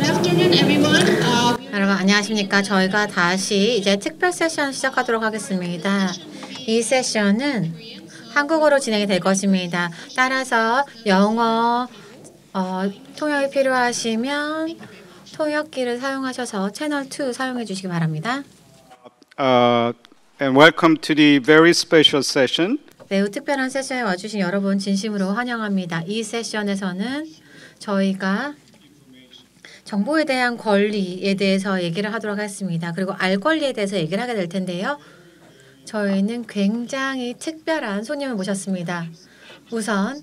afternoon, everyone. 여러분 안녕하십니까? 저희가 다시 이제 특별 세션 시작하도록 하겠습니다. 이 세션은 한국어로 진행이 될 것입니다. 따라서 영어 통역이 필요하시면 통역기를 사용하셔서 채널 2 사용해 주시기 바랍니다. And welcome to the very special session. 매우 특별한 세션에 와주신 여러분 진심으로 환영합니다. 이 세션에서는 저희가 정보에 대한 권리에 대해서 얘기를 하도록 하겠습니다. 그리고 알 권리에 대해서 얘기를 하게 될 텐데요. 저희는 굉장히 특별한 손님을 모셨습니다. 우선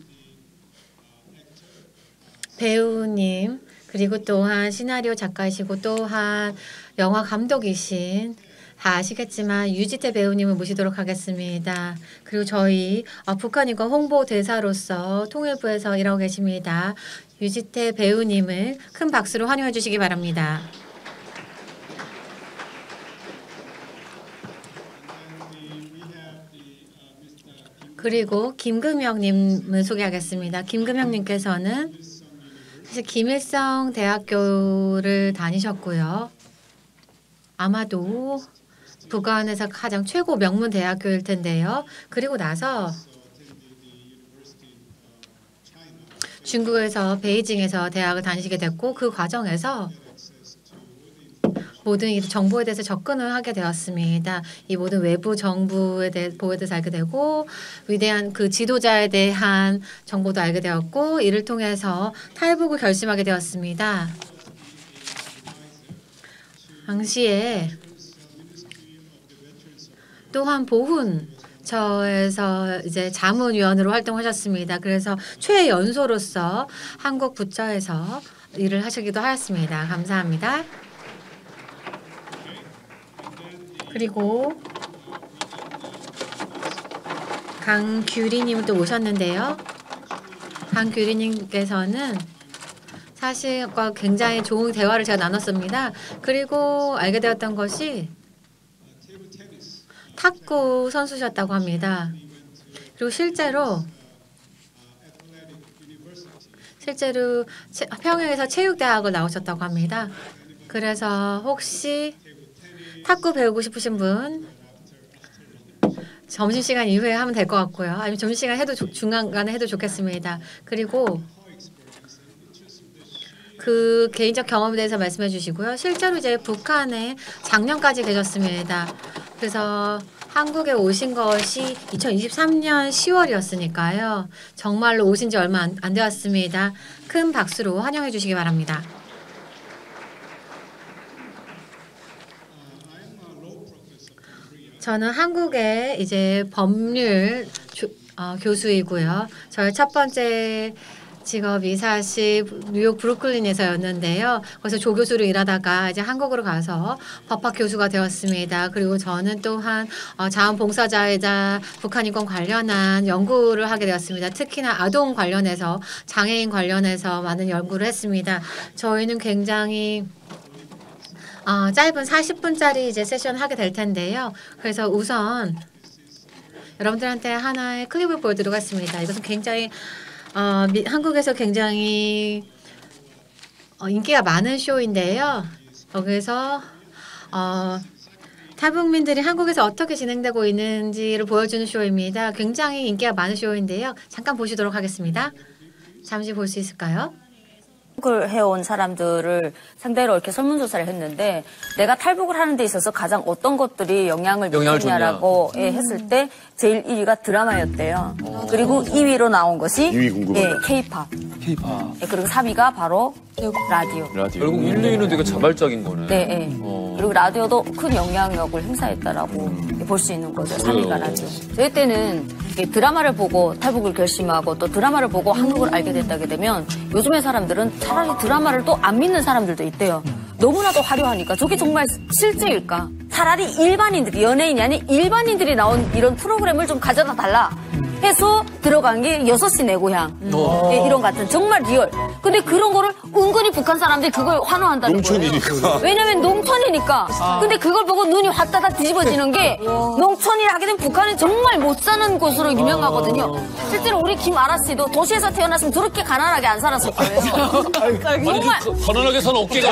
배우님 그리고 또한 시나리오 작가이시고 또한 영화 감독이신 다 아시겠지만 유지태 배우님을 모시도록 하겠습니다. 그리고 저희 북한인권 홍보대사로서 통일부에서 일하고 계십니다. 유지태 배우님을 큰 박수로 환영해 주시기 바랍니다. 그리고 김금영님을 소개하겠습니다. 김금영님께서는 사실 김일성 대학교를 다니셨고요. 아마도 북한에서 가장 최고 명문 대학교일 텐데요. 그리고 나서 중국에서 베이징에서 대학을 다니시게 됐고 그 과정에서 모든 정보에 대해서 접근을 하게 되었습니다. 이 모든 외부 정부에 대해서 알게 되고 위대한 그 지도자에 대한 정보도 알게 되었고 이를 통해서 탈북을 결심하게 되었습니다. 당시에 또한 보훈처에서 이제 자문위원으로 활동하셨습니다. 그래서 최연소로서 한국 부처에서 일을 하시기도 하였습니다. 감사합니다. 그리고 강규리님도 오셨는데요. 강규리님께서는 사실과 굉장히 좋은 대화를 제가 나눴습니다. 그리고 알게 되었던 것이 탁구 선수셨다고 합니다. 그리고 실제로 평양에서 체육대학을 나오셨다고 합니다. 그래서 혹시 탁구 배우고 싶으신 분 점심시간 이후에 하면 될 것 같고요. 아니면 점심시간 해도 중간에 해도 좋겠습니다. 그리고 그 개인적 경험에 대해서 말씀해 주시고요. 실제로 이제 북한에 작년까지 계셨습니다. 그래서 한국에 오신 것이 2023년 10월이었으니까요. 정말로 오신 지 얼마 안 되었습니다. 큰 박수로 환영해 주시기 바랍니다. 저는 한국의 이제 법률 교수이고요. 저의 첫 번째 직업이 사실 뉴욕 브루클린에서였는데요. 거기서 조교수로 일하다가 이제 한국으로 가서 법학 교수가 되었습니다. 그리고 저는 또한 자원봉사자이자 북한인권 관련한 연구를 하게 되었습니다. 특히나 아동 관련해서 장애인 관련해서 많은 연구를 했습니다. 저희는 굉장히 짧은 40분짜리 이제 세션 하게 될 텐데요. 그래서 우선 여러분들한테 하나의 클립을 보여드리도록 하겠습니다. 이것은 굉장히 한국에서 굉장히 인기가 많은 쇼인데요. 여기서 탈북민들이 한국에서 어떻게 진행되고 있는지를 보여주는 쇼입니다. 굉장히 인기가 많은 쇼인데요. 잠깐 보시도록 하겠습니다. 잠시 볼 수 있을까요? 탈북을 해온 사람들을 상대로 이렇게 설문조사를 했는데 내가 탈북을 하는 데 있어서 가장 어떤 것들이 영향을 미쳤냐라고 했을 때 제일 1위가 드라마였대요. 그리고 2위로 나온 것이 K-팝. 그리고 3위가 바로 라디오. 결국 1, 2위는 되게 자발적인 거네. 네. 그리고 라디오도 큰 영향력을 행사했다라고 볼 수 있는 거죠. 3위가 라디오. 저희 때는 드라마를 보고 탈북을 결심하고 또 드라마를 보고 한국을 알게 됐다게 되면 요즘의 사람들은 차라리 드라마를 또 안 믿는 사람들도 있대요. 너무나도 화려하니까 저게 정말 실제일까? 차라리 일반인들이 연예인이 아닌 일반인들이 나온 이런 프로그램을 좀 가져다 달라. 해서 들어간 게 6시 내 고향. 예, 이런 같은 정말 리얼. 근데 그런 거를 은근히 북한 사람들이 그걸 환호한다는 거예요. 농촌이니까. 왜냐면 농촌이니까. 근데 그걸 보고 눈이 화따닥 뒤집어지는 게 농촌이라 하게 되면 북한은 정말 못 사는 곳으로 유명하거든요. 실제로 우리 김아라 씨도 도시에서 태어났으면 저렇게 가난하게 안 살았을 거예요. 정말. 가난하게 산 어깨가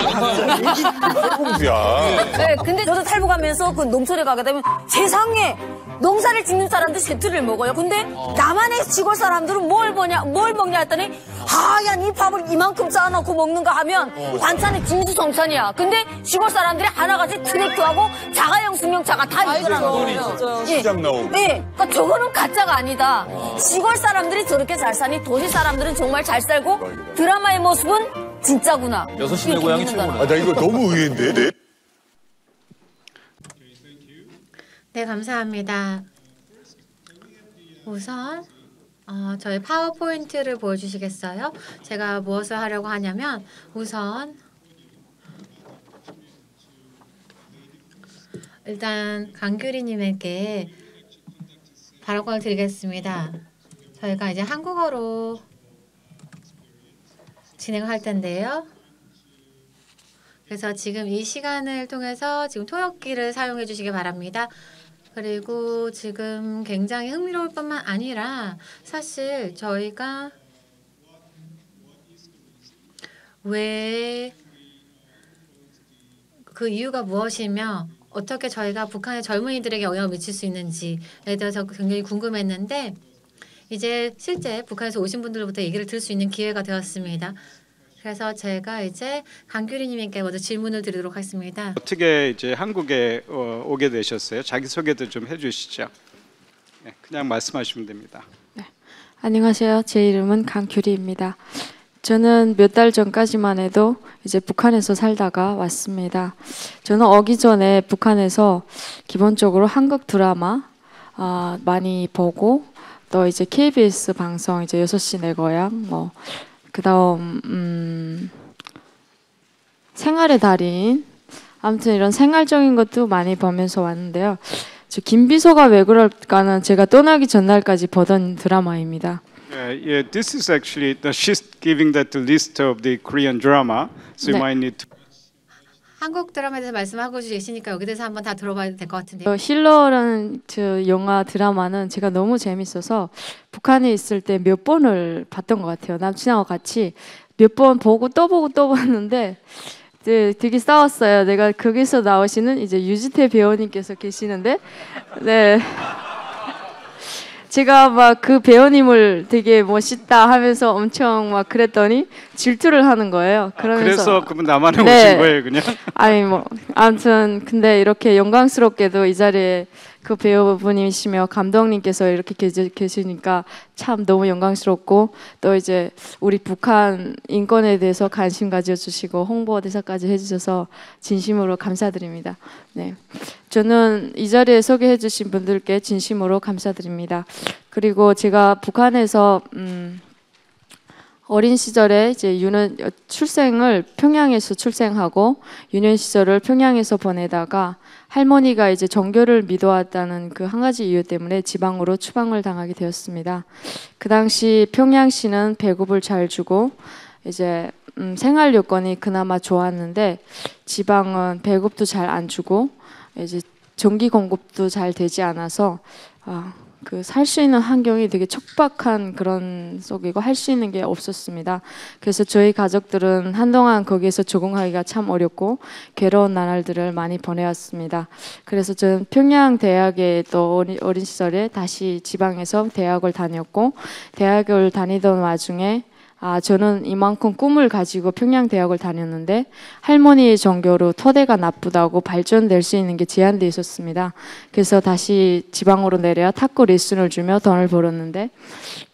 야. 네, 근데 저도 탈북하면서 그 농촌에 가게 되면 세상에 농사를 짓는 사람들 새틀을 먹어요. 근데 남한의 시골 사람들은 뭘 먹냐 했더니 하얀 이 밥을 이만큼 쌓아놓고 먹는가 하면 반찬이 진수성찬이야. 근데 시골 사람들이 하나같이 트랙터하고 자가용 승용차가 다 있더라는 거예요. 시장 나오고. 네, 그러니까 저거는 가짜가 아니다. 시골 사람들이 저렇게 잘 사니 도시 사람들은 정말 잘 살고 드라마의 모습은 진짜구나. 6시 내 고향이 최고네. 아, 나 이거 너무 의외인데. 네? 네, 감사합니다. 우선 저희 파워포인트를 보여주시겠어요? 제가 무엇을 하려고 하냐면 우선 일단 강규리님에게 발언권을 드리겠습니다. 저희가 이제 한국어로 진행을 할 텐데요. 그래서 지금 이 시간을 통해서 지금 통역기를 사용해 주시기 바랍니다. 그리고 지금 굉장히 흥미로울 뿐만 아니라 사실 저희가 왜 그 이유가 무엇이며 어떻게 저희가 북한의 젊은이들에게 영향을 미칠 수 있는지에 대해서 굉장히 궁금했는데 이제 실제 북한에서 오신 분들로부터 얘기를 들을 수 있는 기회가 되었습니다. 그래서 제가 이제 강규리님께 먼저 질문을 드리도록 하겠습니다. 어떻게 이제 한국에 오게 되셨어요? 자기 소개도 좀 해주시죠. 네, 그냥 말씀하시면 됩니다. 네. 안녕하세요. 제 이름은 강규리입니다. 저는 몇 달 전까지만 해도 이제 북한에서 살다가 왔습니다. 저는 오기 전에 북한에서 기본적으로 한국 드라마 많이 보고 또 이제 KBS 방송 이제 6시 내 고향 뭐 그다음 생활의 달인 아무튼 이런 생활적인 것도 많이 보면서 왔는데요. 저 김비서가 왜 그럴까는 제가 떠나기 전날까지 보던 드라마입니다. Yeah, this is actually she's giving that list of the Korean drama, so you 네. might need to. 한국 드라마에 대해서 말씀하고 계시니까 여기 대해서 한번 다 들어봐야 될 것 같은데요. 힐러라는 저 영화 드라마는 제가 너무 재밌어서 북한에 있을 때 몇 번을 봤던 것 같아요. 남친하고 같이 몇 번 보고 또 봤는데 되게 싸웠어요. 내가 거기서 나오시는 이제 유지태 배우님께서 계시는데 네. 제가 막 그 배우님을 되게 멋있다 하면서 엄청 막 그랬더니 질투를 하는 거예요. 그러면서 그래서 그분 남한에 네. 오신 거예요, 그냥? 아니 뭐 아무튼 근데 이렇게 영광스럽게도 이 자리에 그 배우분이시며 감독님께서 이렇게 계시니까 참 너무 영광스럽고 또 이제 우리 북한 인권에 대해서 관심 가져주시고 홍보 대사까지 해주셔서 진심으로 감사드립니다. 네, 저는 이 자리에 소개해주신 분들께 진심으로 감사드립니다. 그리고 제가 북한에서 어린 시절에 이제 출생을 평양에서 출생하고 유년 시절을 평양에서 보내다가 할머니가 이제 정교를 믿어왔다는 그 한 가지 이유 때문에 지방으로 추방을 당하게 되었습니다. 그 당시 평양시는 배급을 잘 주고 이제 생활 여건이 그나마 좋았는데 지방은 배급도 잘 안 주고 이제 전기 공급도 잘 되지 않아서 그 살 수 있는 환경이 되게 척박한 그런 속이고 할 수 있는 게 없었습니다. 그래서 저희 가족들은 한동안 거기에서 적응하기가 참 어렵고 괴로운 나날들을 많이 보내왔습니다. 그래서 저는 평양 대학에 또 어린 시절에 다시 지방에서 대학을 다녔고 대학을 다니던 와중에 저는 이만큼 꿈을 가지고 평양대학을 다녔는데 할머니의 종교로 토대가 나쁘다고 발전될 수 있는 게 제한돼 있었습니다. 그래서 다시 지방으로 내려 탁구 레슨을 주며 돈을 벌었는데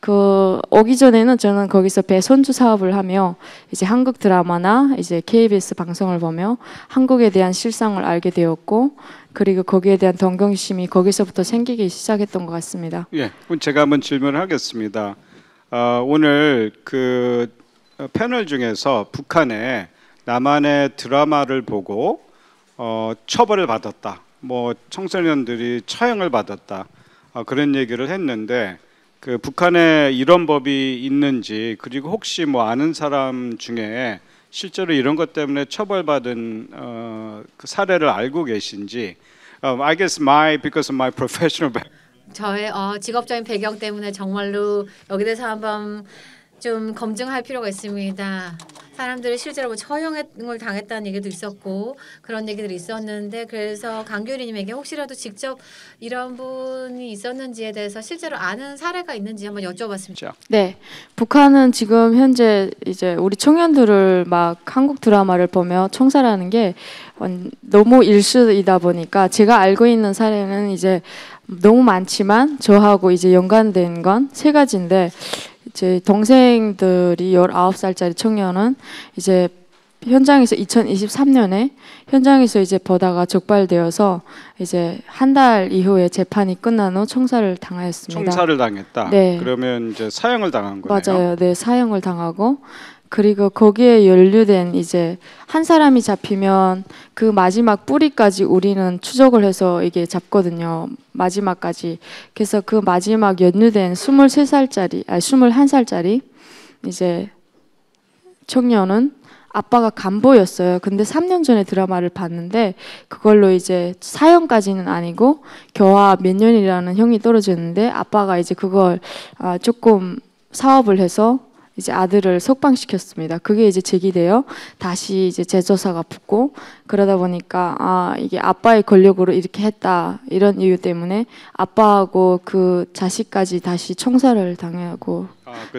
그 오기 전에는 저는 거기서 배선주 사업을 하며 이제 한국 드라마나 이제 KBS 방송을 보며 한국에 대한 실상을 알게 되었고 그리고 거기에 대한 동경심이 거기서부터 생기기 시작했던 것 같습니다. 예, 제가 한번 질문을 하겠습니다. 오늘 그 패널 중에서 북한에 남한의 드라마를 보고 처벌을 받았다, 뭐 청소년들이 처형을 받았다 그런 얘기를 했는데 그 북한에 이런 법이 있는지, 그리고 혹시 뭐 아는 사람 중에 실제로 이런 것 때문에 처벌받은 그 사례를 알고 계신지. I guess because of my professional 저의 직업적인 배경 때문에 정말로 여기 대해서 한번 좀 검증할 필요가 있습니다. 사람들이 실제로 뭐 처형을 당했다는 얘기도 있었고 그런 얘기들이 있었는데, 그래서 강규리님에게 혹시라도 직접 이런 분이 있었는지에 대해서 실제로 아는 사례가 있는지 한번 여쭤봤습니다. 네, 북한은 지금 현재 이제 우리 청년들을 막 한국 드라마를 보며 청사라는 게 너무 일수이다 보니까 제가 알고 있는 사례는 이제 너무 많지만 저하고 이제 연관된 건 3가지인데, 제 동생들이 19살짜리 청년은 이제 현장에서 2023년에 현장에서 이제 보다가 적발되어서 이제 한 달 이후에 재판이 끝난 후 총살을 당하였습니다. 총살을 당했다. 네. 그러면 이제 사형을 당한 거네요. 맞아요. 네, 사형을 당하고, 그리고 거기에 연루된 이제 한 사람이 잡히면 그 마지막 뿌리까지 우리는 추적을 해서 이게 잡거든요. 마지막까지. 그래서 그 마지막 연루된 21살짜리 이제 청년은 아빠가 간보였어요. 근데 3년 전에 드라마를 봤는데 그걸로 이제 사형까지는 아니고 교화 몇 년이라는 형이 떨어졌는데, 아빠가 이제 그걸 조금 사업을 해서 이제 아들을 석방시켰습니다. 그게 이제 제기되어 다시 이제 재조사가 붙고, 그러다 보니까 이게 아빠의 권력으로 이렇게 했다, 이런 이유 때문에 아빠하고 그 자식까지 다시 총살을 당하고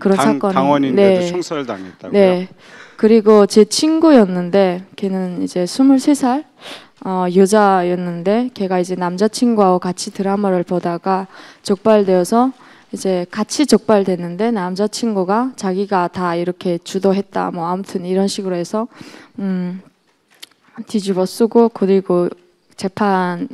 그런 사건이. 당원인데도 네. 총살을 당했다고요? 네. 그리고 제 친구였는데 걔는 이제 23살 여자였는데, 걔가 이제 남자친구하고 같이 드라마를 보다가 적발되어서 이제 같이 적발됐는데 남자친구가 자기가 다 이렇게 주도했다, 뭐 아무튼 이런 식으로 해서 뒤집어 쓰고, 그리고 재판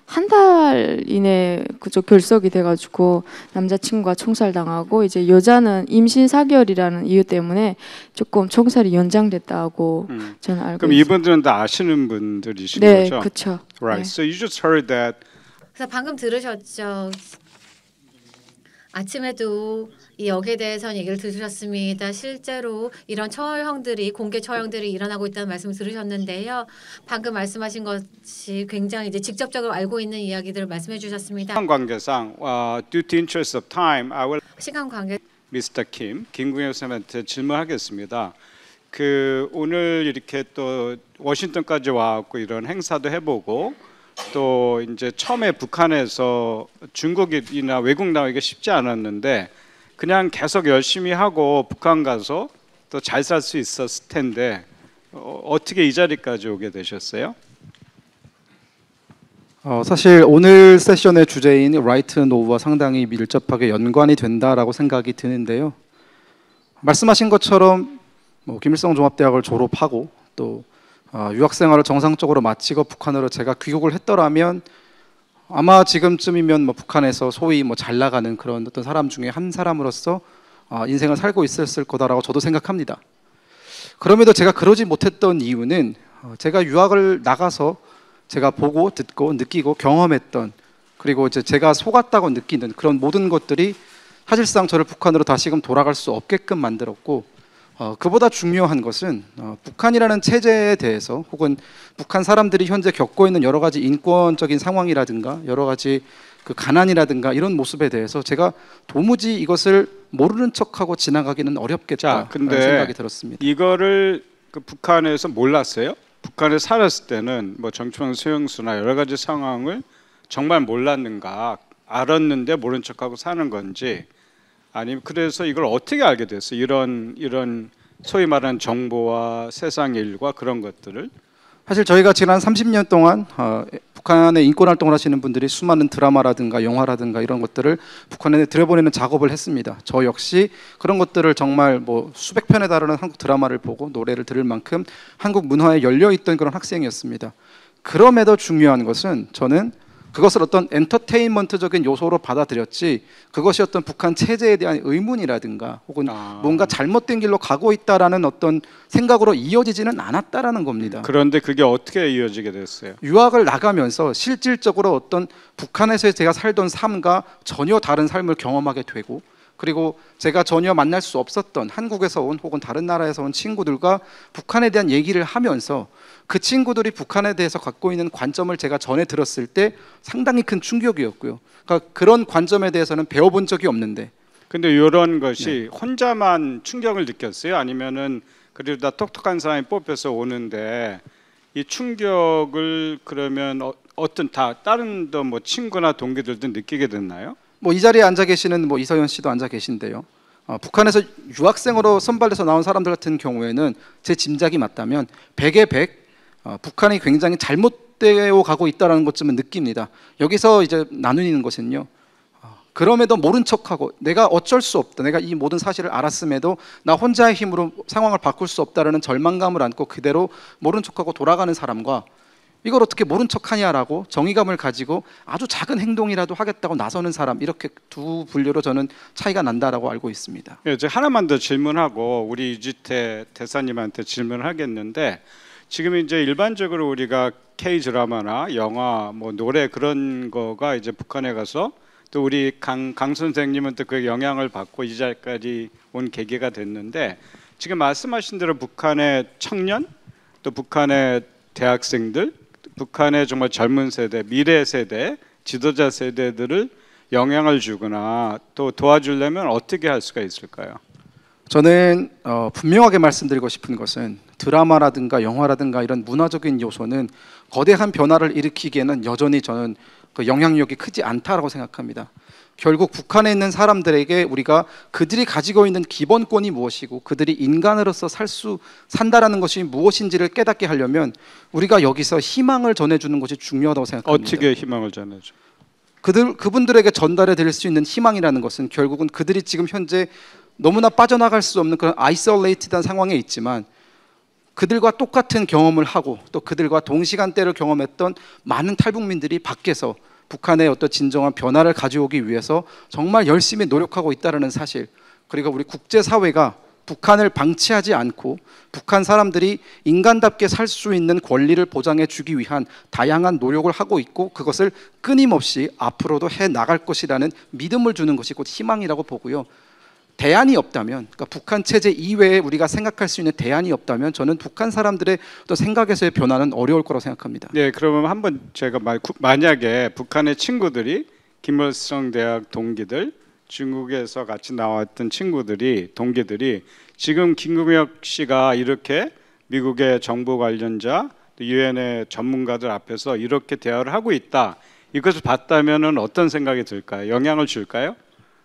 한 달 이내 그쪽 결석이 돼가지고 남자친구가 총살당하고, 이제 여자는 임신 4개월이라는 이유 때문에 조금 총살이 연장됐다고 저는 알고 그럼 있습니다. 이분들은 다 아시는 분들이신 네, 거죠? 그렇죠. Right. 네. So you just heard that. 그래서 방금 들으셨죠? 아침에도 이 역에 대해서는 얘기를 들으셨습니다. 실제로 이런 처형들이, 공개 처형들이 일어나고 있다는 말씀을 들으셨는데요. 방금 말씀하신 것이 굉장히 이제 직접적으로 알고 있는 이야기들을 말씀해 주셨습니다. 시간 관계상 due to interest of time, I will 시간 관계 Mr. 김궁현 선생님한테 질문하겠습니다. 그 오늘 이렇게 또 워싱턴까지 와갖고 이런 행사도 해보고, 또 이제 처음에 북한에서 중국이나 외국 나오기가 쉽지 않았는데 그냥 계속 열심히 하고 북한 가서 또 잘 살 수 있었을 텐데 어떻게 이 자리까지 오게 되셨어요? 사실 오늘 세션의 주제인 라이트 노브와 상당히 밀접하게 연관이 된다라고 생각이 드는데요. 말씀하신 것처럼 김일성 종합대학을 졸업하고 또 유학생활을 정상적으로 마치고 북한으로 제가 귀국을 했더라면 아마 지금쯤이면 북한에서 소위 잘 나가는 그런 어떤 사람 중에 한 사람으로서 인생을 살고 있었을 거다라고 저도 생각합니다. 그럼에도 제가 그러지 못했던 이유는 제가 유학을 나가서 제가 보고 듣고 느끼고 경험했던, 그리고 이제 제가 속았다고 느끼는 그런 모든 것들이 사실상 저를 북한으로 다시금 돌아갈 수 없게끔 만들었고, 그보다 중요한 것은 북한이라는 체제에 대해서, 혹은 북한 사람들이 현재 겪고 있는 여러 가지 인권적인 상황이라든가 여러 가지 그 가난이라든가 이런 모습에 대해서 제가 도무지 이것을 모르는 척하고 지나가기는 어렵겠다라는 생각이 들었습니다. 이거를 그 북한에서 몰랐어요? 북한에 살았을 때는 뭐 정치범 수용수나 여러 가지 상황을 정말 몰랐는가, 알았는데 모른 척하고 사는 건지, 아니면 그래서 이걸 어떻게 알게 됐어요? 이런 소위 말하는 정보와 세상 일과 그런 것들을. 사실 저희가 지난 30년 동안 북한에 인권 활동을 하시는 분들이 수많은 드라마라든가 영화라든가 이런 것들을 북한에 들여보내는 작업을 했습니다. 저 역시 그런 것들을 정말 수백 편에 달하는 한국 드라마를 보고 노래를 들을 만큼 한국 문화에 열려 있던 그런 학생이었습니다. 그럼에도 중요한 것은 저는 그것을 어떤 엔터테인먼트적인 요소로 받아들였지, 그것이 어떤 북한 체제에 대한 의문이라든가 혹은 뭔가 잘못된 길로 가고 있다라는 어떤 생각으로 이어지지는 않았다라는 겁니다. 그런데 그게 어떻게 이어지게 됐어요? 유학을 나가면서 실질적으로 어떤 북한에서 제가 살던 삶과 전혀 다른 삶을 경험하게 되고, 그리고 제가 전혀 만날 수 없었던 한국에서 온 혹은 다른 나라에서 온 친구들과 북한에 대한 얘기를 하면서 그 친구들이 북한에 대해서 갖고 있는 관점을 제가 전해 들었을 때 상당히 큰 충격이었고요. 그러니까 그런 관점에 대해서는 배워본 적이 없는데. 근데 이런 것이 혼자만 충격을 느꼈어요? 아니면은 그래도 다 똑똑한 사람이 뽑혀서 오는데 이 충격을 그러면 어떤 다른 뭐 친구나 동기들도 느끼게 됐나요? 뭐 이 자리에 앉아 계시는 뭐 이서연 씨도 앉아 계신데요. 북한에서 유학생으로 선발돼서 나온 사람들 같은 경우에는 제 짐작이 맞다면 100에 100 북한이 굉장히 잘못되어 가고 있다는 것쯤은 느낍니다. 여기서 이제 나누는 것은요. 그럼에도 모른 척하고 내가 어쩔 수 없다. 내가 이 모든 사실을 알았음에도 나 혼자의 힘으로 상황을 바꿀 수 없다라는 절망감을 안고 그대로 모른 척하고 돌아가는 사람과 이걸 어떻게 모른 척하냐라고 정의감을 가지고 아주 작은 행동이라도 하겠다고 나서는 사람, 이렇게 두 분류로 저는 차이가 난다라고 알고 있습니다. 예, 제가 하나만 더 질문하고 우리 유지태 대사님한테 질문을 하겠는데, 지금 이제 일반적으로 우리가 K 드라마나 영화, 뭐 노래 그런 거가 이제 북한에 가서 또 우리 강 선생님은 또 그 영향을 받고 이 자리까지 온 계기가 됐는데, 지금 말씀하신 대로 북한의 청년, 또 북한의 대학생들, 북한의 정말 젊은 세대, 미래 세대, 지도자 세대들을 영향을 주거나 또 도와주려면 어떻게 할 수가 있을까요? 저는 분명하게 말씀드리고 싶은 것은 드라마라든가 영화라든가 이런 문화적인 요소는 거대한 변화를 일으키기에는 여전히 저는 그 영향력이 크지 않다라고 생각합니다. 결국 북한에 있는 사람들에게 우리가 그들이 가지고 있는 기본권이 무엇이고 그들이 인간으로서 산다라는 것이 무엇인지를 깨닫게 하려면 우리가 여기서 희망을 전해주는 것이 중요하다고 생각합니다. 어떻게 희망을 전해줘? 그분들에게 전달해 드릴 수 있는 희망이라는 것은 결국은 그들이 지금 현재 너무나 빠져나갈 수 없는 그런 아이솔레이티드한 상황에 있지만 그들과 똑같은 경험을 하고 또 그들과 동시간대를 경험했던 많은 탈북민들이 밖에서 북한의 어떤 진정한 변화를 가져오기 위해서 정말 열심히 노력하고 있다는 사실, 그리고 우리 국제사회가 북한을 방치하지 않고 북한 사람들이 인간답게 살 수 있는 권리를 보장해 주기 위한 다양한 노력을 하고 있고 그것을 끊임없이 앞으로도 해 나갈 것이라는 믿음을 주는 것이 곧 희망이라고 보고요. 대안이 없다면, 그러니까 북한 체제 이외에 우리가 생각할 수 있는 대안이 없다면 저는 북한 사람들의 또 생각에서의 변화는 어려울 거라고 생각합니다. 네, 그러면 한번 제가 만약에 북한의 친구들이 김일성 대학 동기들, 중국에서 같이 나왔던 동기들이 지금 김금혁 씨가 이렇게 미국의 정보 관련자, 유엔의 전문가들 앞에서 이렇게 대화를 하고 있다, 이것을 봤다면은 어떤 생각이 들까요? 영향을 줄까요?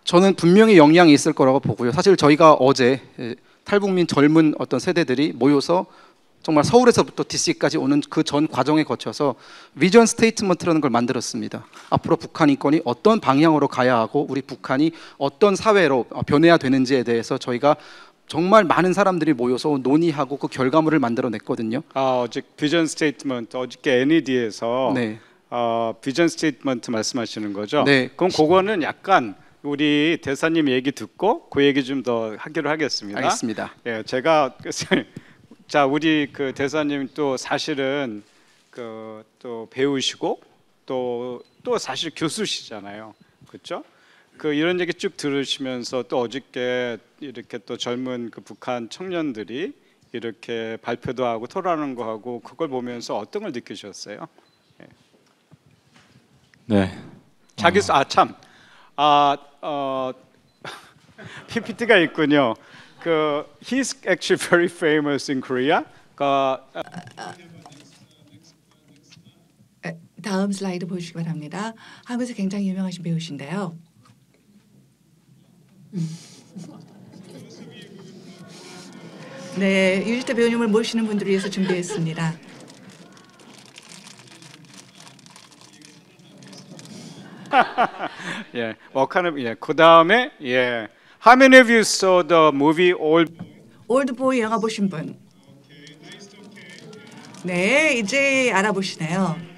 저는 분명히 영향이 있을 거라고 보고요. 사실 저희가 어제 탈북민 젊은 어떤 세대들이 모여서 정말 서울에서부터 DC까지 오는 그 전 과정에 거쳐서 비전 스테이트먼트라는 걸 만들었습니다. 앞으로 북한 인권이 어떤 방향으로 가야 하고 우리 북한이 어떤 사회로 변해야 되는지에 대해서 저희가 정말 많은 사람들이 모여서 논의하고 그 결과물을 만들어냈거든요. 어제 비전 스테이트먼트, 어저께 NED에서 네. 비전 스테이트먼트 말씀하시는 거죠? 네. 그럼 그거는 약간 우리 대사님 얘기 듣고 그 얘기 좀 더 하기로 하겠습니다. 알겠습니다. 예, 제가 자, 우리 그 대사님 또 사실은 그 또 배우시고 또 사실 교수시잖아요, 그렇죠? 그 이런 얘기 쭉 들으시면서 또 어저께 이렇게 또 젊은 그 북한 청년들이 이렇게 발표도 하고 토론하는 거 하고 그걸 보면서 어떤 걸 느끼셨어요? 예. 네. 참. PPT가 있군요. 그 he's actually very famous in Korea. 다음 슬라이드 보시기 바랍니다. 한국에서 굉장히 유명하신 배우신데요. 네, 유지태 배우님을 모시는 분들을 위해서 준비했습니다. 예, 예, 그 다음에 예, how many of you saw the movie 올드보이 영화 보신 분? 네, 이제 알아보시네요.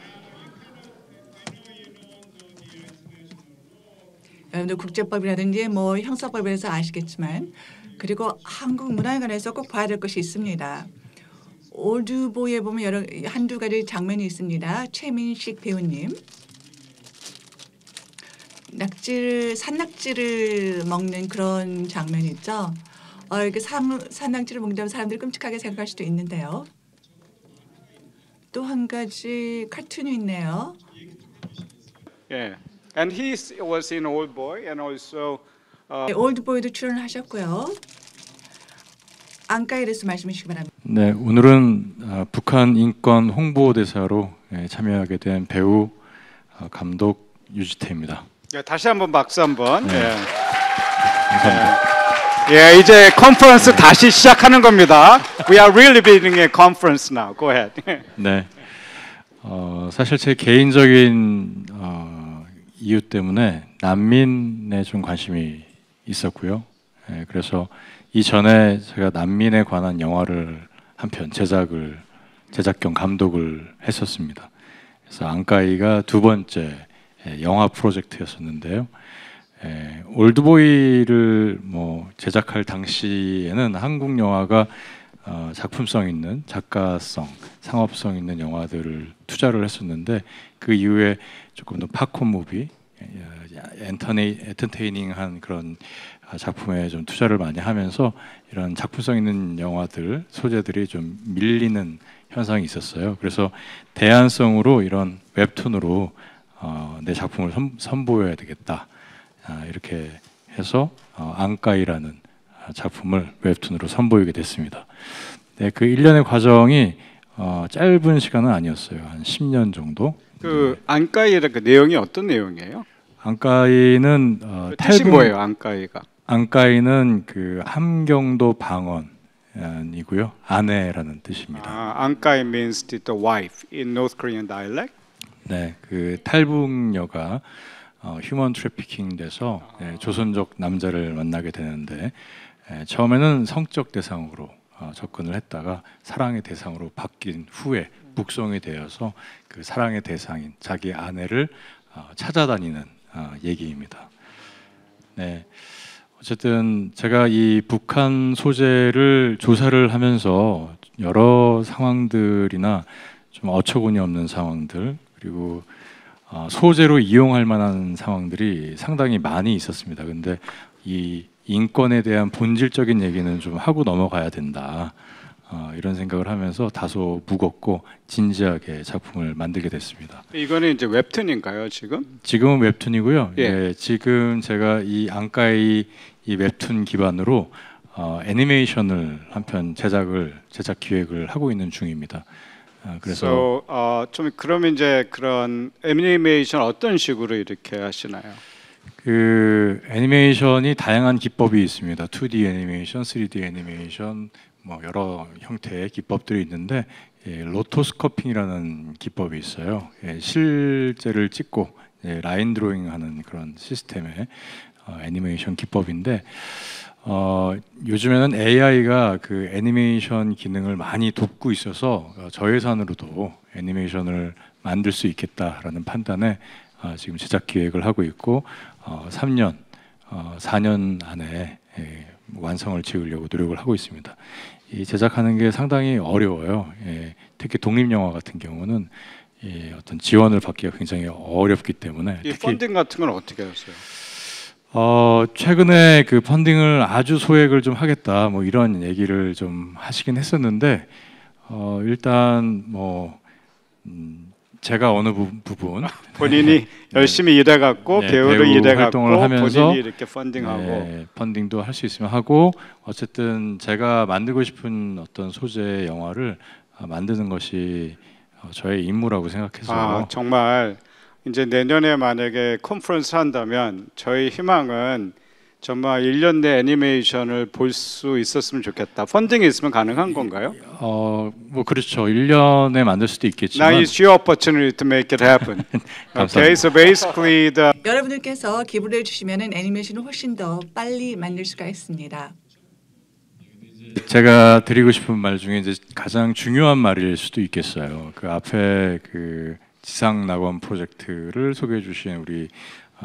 여러분들 국제법이라든지 뭐 형사법에서 아시겠지만, 그리고 한국 문화에 관해서 꼭 봐야 될 것이 있습니다. 올드보이에 보면 한두 가지 장면이 있습니다. 최민식 배우님, 산낙지를 먹는 그런 장면 있죠. 이렇게 산낙지를 먹는다면 사람들이 끔찍하게 생각할 수도 있는데요. 또 한 가지 카툰이 있네요. Yeah. And he was in Old Boy and also 올드보이도 출연하셨고요. 안가에 대해서 말씀해 주시기 바랍니다. 네, 오늘은 북한 인권 홍보대사로 참여하게 된 배우 감독 유지태입니다. 예, 다시 한번 박수 한번. 네. 예. 감사합니다. 예, 이제 컨퍼런스 다시 시작하는 겁니다. We are really building a conference now. Go ahead. 네, 사실 제 개인적인 이유 때문에 난민에 좀 관심이 있었고요. 예, 그래서 이전에 제가 난민에 관한 영화를 한 편 제작 겸 감독을 했었습니다. 그래서 안가이가 두 번째 영화 프로젝트였었는데요. 올드보이를 제작할 당시에는 한국 영화가 작품성 있는 작가성, 상업성 있는 영화들을 투자를 했었는데 그 이후에 조금 더 팝콘 무비, 엔터테이닝한 그런 작품에 좀 투자를 많이 하면서 이런 작품성 있는 영화들, 소재들이 좀 밀리는 현상이 있었어요. 그래서 대안성으로 이런 웹툰으로 내 작품을 선보여야 되겠다. 이렇게 해서 안가이라는 작품을 웹툰으로 선보이게 됐습니다. 네, 그 1년의 과정이 짧은 시간은 아니었어요. 한 10년 정도. 그 안가이의 그 내용이 어떤 내용이에요? 안가이는 뜻이 뭐예요? 안가이가? 안가이는 그 함경도 방언이고요. 아내라는 뜻입니다. 안가이 means the wife in North Korean dialect. 네, 그 탈북녀가 휴먼 트래피킹 돼서 조선족 남자를 만나게 되는데 처음에는 성적 대상으로 접근을 했다가 사랑의 대상으로 바뀐 후에 북송이 되어서 그 사랑의 대상인 자기 아내를 찾아다니는 얘기입니다. 네, 어쨌든 제가 이 북한 소재를 조사를 하면서 여러 상황들이나 좀 어처구니 없는 상황들 그리고 소재로 이용할 만한 상황들이 상당히 많이 있었습니다. 근데 이 인권에 대한 본질적인 얘기는 좀 하고 넘어가야 된다. 이런 생각을 하면서 다소 무겁고 진지하게 작품을 만들게 됐습니다. 이거는 이제 웹툰인가요, 지금? 지금은 웹툰이고요. 예. 예, 지금 제가 이 안가이 이 웹툰 기반으로 애니메이션을 한 편 제작 기획을 하고 있는 중입니다. 그래서 좀 그러면 이제 그런 애니메이션 어떤 식으로 이렇게 하시나요? 그 애니메이션이 다양한 기법이 있습니다. 2D 애니메이션, 3D 애니메이션 여러 형태의 기법들이 있는데 로토스커핑이라는 기법이 있어요. 실제를 찍고 라인 드로잉하는 그런 시스템의 애니메이션 기법인데 요즘에는 AI가 그 애니메이션 기능을 많이 돕고 있어서 저예산으로도 애니메이션을 만들 수 있겠다라는 판단에 지금 제작 기획을 하고 있고 4년 안에 완성을 지으려고 노력을 하고 있습니다. 이 제작하는 게 상당히 어려워요. 특히 독립 영화 같은 경우는 어떤 지원을 받기가 굉장히 어렵기 때문에 이 펀딩 같은 건 어떻게 하세요? 최근에 그 펀딩을 아주 소액을 좀 하겠다 이런 얘기를 좀 하시긴 했었는데 일단 제가 어느 부분 본인이 열심히 일해갖고 배우를 일해갖고 활동을 하면서 본인이 이렇게 펀딩하고 펀딩도 할 수 있으면 하고 어쨌든 제가 만들고 싶은 어떤 소재의 영화를 만드는 것이 저의 임무라고 생각해서 정말 이제 내년에 만약에 컨퍼런스 한다면 저희 희망은 정말 1년 내 애니메이션을 볼 수 있었으면 좋겠다. 펀딩이 있으면 가능한 건가요? 그렇죠. 1년에 만들 수도 있겠지만 Now it's your opportunity to make it happen. Okay, so basically 여러분들께서 기부를 해주시면 애니메이션을 훨씬 더 빨리 만들 수가 있습니다. 제가 드리고 싶은 말 중에 이제 가장 중요한 말일 수도 있겠어요. 그 앞에 그 지상 낙원 프로젝트를 소개해 주신 우리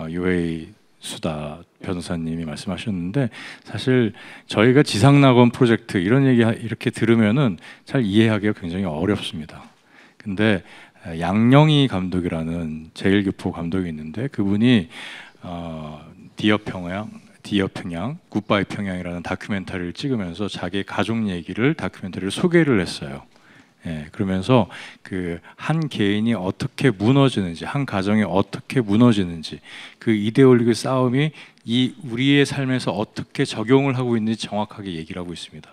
유웨이 수다 변호사님이 말씀하셨는데 사실 저희가 지상 낙원 프로젝트 이런 얘기 이렇게 들으면은 잘 이해하기가 굉장히 어렵습니다. 근데 양영희 감독이라는 제1교포 감독이 있는데 그분이 디어 평양, 굿바이 평양이라는 다큐멘터리를 찍으면서 자기의 가족 얘기를 다큐멘터리를 소개를 했어요. 예, 그러면서 그 한 개인이 어떻게 무너지는지, 한 가정이 어떻게 무너지는지, 그 이데올리의 싸움이 이 우리의 삶에서 어떻게 적용을 하고 있는지 정확하게 얘기를 하고 있습니다.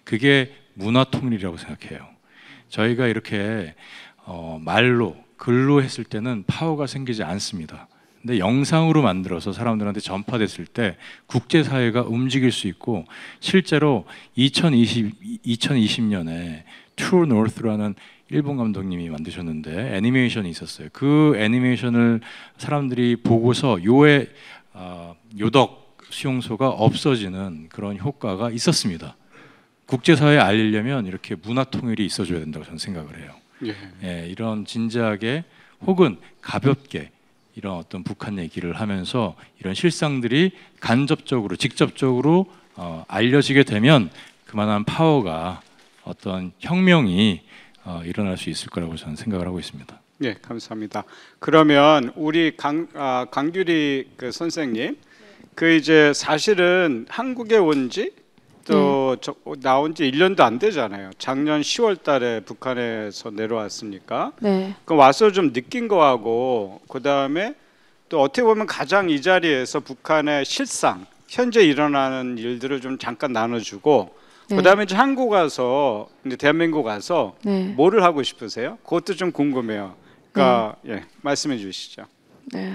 그게 문화 통일이라고 생각해요. 저희가 이렇게 말로, 글로 했을 때는 파워가 생기지 않습니다. 근데 영상으로 만들어서 사람들한테 전파됐을 때 국제사회가 움직일 수 있고, 실제로 2020년에 True North라는 일본 감독님이 만드셨는데 애니메이션이 있었어요. 그 애니메이션을 사람들이 보고서 요덕 수용소가 없어지는 그런 효과가 있었습니다. 국제사회에 알리려면 이렇게 문화 통일이 있어줘야 된다고 저는 생각을 해요. 예, 이런 진지하게 혹은 가볍게 이런 어떤 북한 얘기를 하면서 이런 실상들이 간접적으로, 직접적으로 알려지게 되면 그만한 파워가, 어떤 혁명이 일어날 수 있을 거라고 저는 생각을 하고 있습니다. 네, 감사합니다. 그러면 우리 강규리 그 선생님, 그 이제 사실은 한국에 온지 또 나온 지 1년도 안 되잖아요. 작년 10월 달에 북한에서 내려왔으니까. 네. 그 와서 좀 느낀 거하고, 그다음에 또 어떻게 보면 가장 이 자리에서 북한의 실상, 현재 일어나는 일들을 좀 잠깐 나눠주고, 네. 그다음에 이제 한국 가서, 이제 대한민국 가서 네. 뭐를 하고 싶으세요? 그것도 좀 궁금해요. 그러니까 예, 말씀해 주시죠. 네.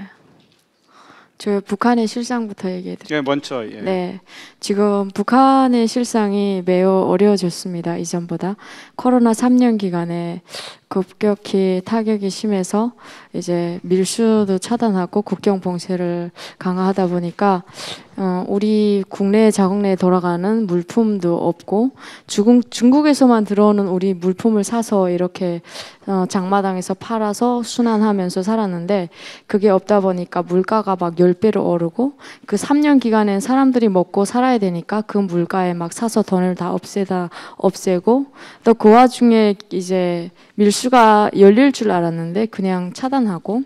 저 북한의 실상부터 얘기해 드릴게요. 예, 먼저. 예. 네, 지금 북한의 실상이 매우 어려워졌습니다. 이전보다. 코로나 3년 기간에 급격히 타격이 심해서 이제 밀수도 차단하고 국경 봉쇄를 강화하다 보니까 우리 국내 자국내에 돌아가는 물품도 없고, 중국에서만 들어오는 우리 물품을 사서 이렇게 장마당에서 팔아서 순환하면서 살았는데, 그게 없다 보니까 물가가 막 10배로 오르고, 그 3년 기간엔 사람들이 먹고 살아야 되니까 그 물가에 막 사서 돈을 다 없애고, 또 그 와중에 이제 밀수가 열릴 줄 알았는데 그냥 차단하고,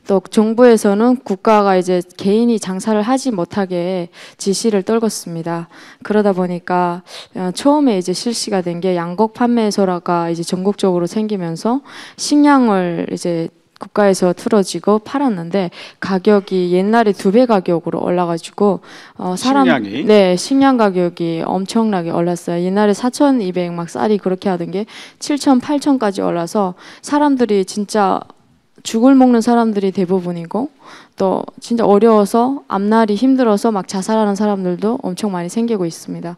또 정부에서는 국가가 이제 개인이 장사를 하지 못하게 지시를 떨궜습니다. 그러다 보니까 처음에 이제 실시가 된 게 양곡 판매소라가 이제 전국적으로 생기면서 식량을 이제 국가에서 틀어지고 팔았는데, 가격이 옛날에 2배 가격으로 올라가지고 식량이? 네, 식량 가격이 엄청나게 올랐어요. 옛날에 4,200 막 쌀이 그렇게 하던 게 7,000, 8,000까지 올라서 사람들이 진짜 죽을 먹는 사람들이 대부분이고, 또 진짜 어려워서 앞날이 힘들어서 막 자살하는 사람들도 엄청 많이 생기고 있습니다.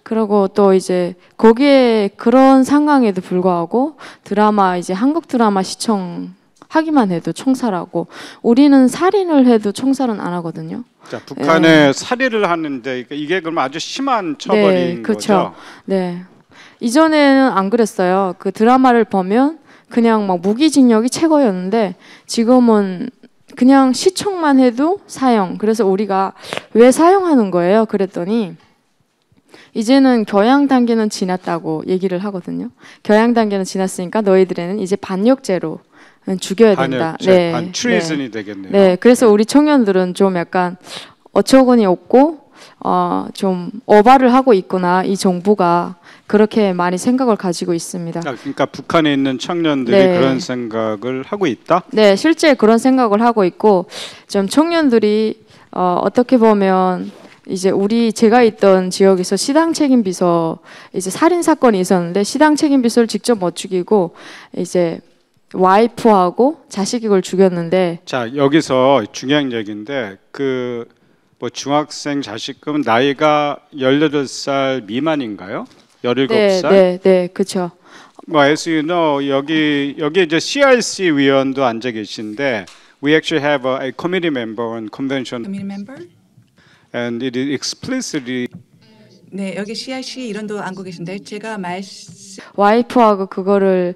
그리고 또 이제 거기에 그런 상황에도 불구하고 드라마, 이제 한국 드라마 시청하기만 해도 총살하고, 우리는 살인을 해도 총살은 안 하거든요. 자, 북한에 살인을 하는데 이게 그럼 아주 심한 처벌인 네, 그쵸. 거죠? 네. 이전에는 안 그랬어요. 그 드라마를 보면 그냥 막 무기징역이 최고였는데, 지금은 그냥 시청만 해도 사형. 그래서 우리가 왜 사형하는 거예요? 그랬더니 이제는 교양 단계는 지났다고 얘기를 하거든요. 교양 단계는 지났으니까 너희들에는 이제 반역죄로 죽여야 된다. 반역죄, 반트리즌이 되겠네요. 네, 그래서 우리 청년들은 좀 약간 어처구니 없고 좀 오바를 하고 있구나, 이 정부가. 그렇게 많이 생각을 가지고 있습니다. 그러니까 북한에 있는 청년들이 네. 그런 생각을 하고 있다? 네, 실제 그런 생각을 하고 있고, 좀 청년들이 어떻게 보면 이제 제가 있던 지역에서 시당 책임 비서 이제 살인 사건이 있었는데, 시당 책임 비서를 직접 못 죽이고 이제 와이프하고 자식을 죽였는데. 자, 여기서 중요한 얘기인데, 그 뭐 중학생 자식은 나이가 18살 미만인가요? 17살? 네, 그렇죠. 뭐 as you know, 여기 이제 CRC 위원도 앉아 계신데, we actually have a committee member on convention, Committee member? and it is explicitly. 네, 여기 CIC 이런도 안고 계신데, 제가 와이프하고 그거를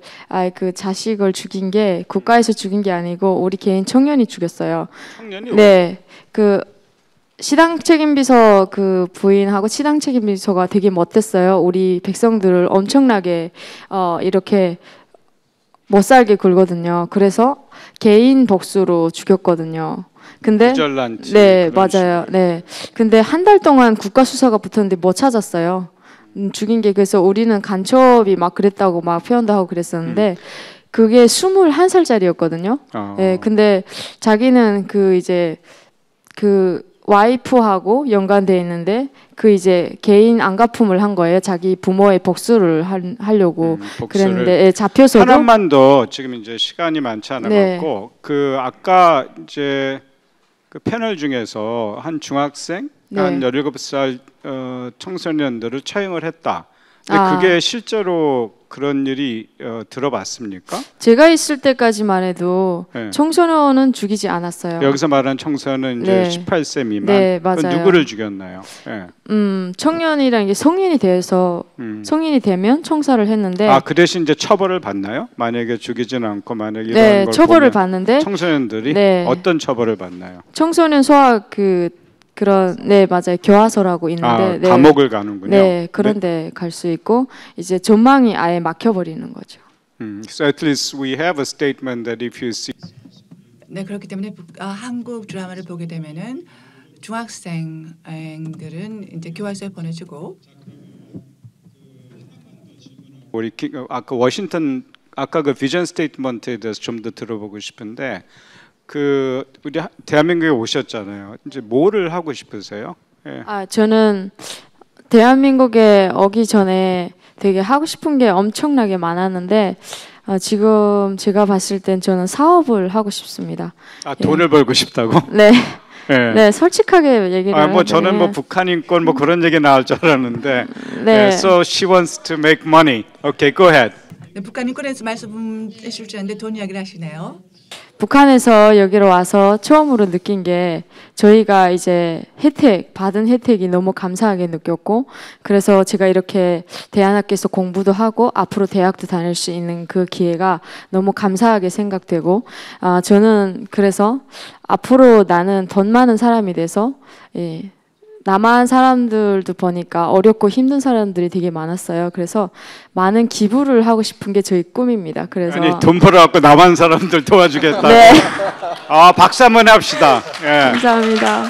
그 자식을 죽인 게 국가에서 죽인 게 아니고 우리 개인 청년이 죽였어요. 청년이? 네, 그 시당 책임비서 그 부인하고 시당 책임비서가 되게 못됐어요. 우리 백성들을 엄청나게 이렇게 못 살게 굴거든요. 그래서 개인 복수로 죽였거든요. 근데 부절란치 네, 그런 맞아요. 네. 근데 한 달 동안 국가 수사가 붙었는데 못 찾았어요. 죽인 게. 그래서 우리는 간첩이 막 그랬다고 막 표현도 하고 그랬었는데 그게 21살짜리였거든요. 네, 근데 자기는 그 이제 그 와이프하고 연관돼 있는데 그 이제 개인 안가품을 한 거예요. 자기 부모의 복수를 하려고 복수를. 그랬는데 예, 잡혀서도 하나만 더 지금 이제 시간이 많지 않아 네. 갖고 그 아까 이제 그 패널 중에서 한 중학생, 네. 한 17살 청소년들을 처형을 했다. 근데 아. 그게 실제로 그런 일이 들어봤습니까? 제가 있을 때까지만 해도 네. 청소년은 죽이지 않았어요. 여기서 말하는 청소년은 이제 네. 18세 미만. 네, 그건 맞아요. 누구를 죽였나요? 네. 청년이라는 게 성인이 돼서 성인이 되면 청사를 했는데 아, 그 대신 이제 처벌을 받나요? 만약에 죽이지는 않고 만약에 이런 네, 걸 처벌을 보면 받는데 청소년들이 네. 어떤 처벌을 받나요? 청소년 소학 그런 네 맞아요 교화소라고 있는데 아, 네. 감옥을 가는군요. 네 그런데 갈 수 있고 이제 전망이 아예 막혀버리는 거죠. So at least we have a statement that if you see 네, 그렇기 때문에 한국 드라마를 보게 되면은 중학생들은 이제 교화소에 보내주고 우리 아까 워싱턴 아까 그 비전 스테이트먼트에 대해서 좀 더 들어보고 싶은데 그 우리 대한민국에 오셨잖아요. 이제 뭐를 하고 싶으세요? 예. 아 저는 대한민국에 오기 전에 되게 하고 싶은 게 엄청나게 많았는데 지금 제가 봤을 땐 저는 사업을 하고 싶습니다. 아 돈을 벌고 싶다고? 네. 예. 네, 솔직하게 얘기를 아, 뭐 저는 뭐 하면 북한 인권 뭐 그런 얘기 나올 줄 알았는데. 네. 예, so she wants to make money. Okay, go ahead. 네, 북한 인권에서 말씀해 줄 줄 알았는데 돈 이야기를 하시네요. 북한에서 여기로 와서 처음으로 느낀 게 저희가 이제 받은 혜택이 너무 감사하게 느꼈고 그래서 제가 이렇게 대안학교에서 공부도 하고 앞으로 대학도 다닐 수 있는 그 기회가 너무 감사하게 생각되고 저는 그래서 앞으로 나는 돈 많은 사람이 돼서 남한 사람들도 보니까 어렵고 힘든 사람들이 되게 많았어요. 그래서 많은 기부를 하고 싶은 게 저희 꿈입니다. 그래서 아니 돈 벌어갖고 남한 사람들 도와주겠다. 네. 아 박수 한번 합시다. 예. 감사합니다.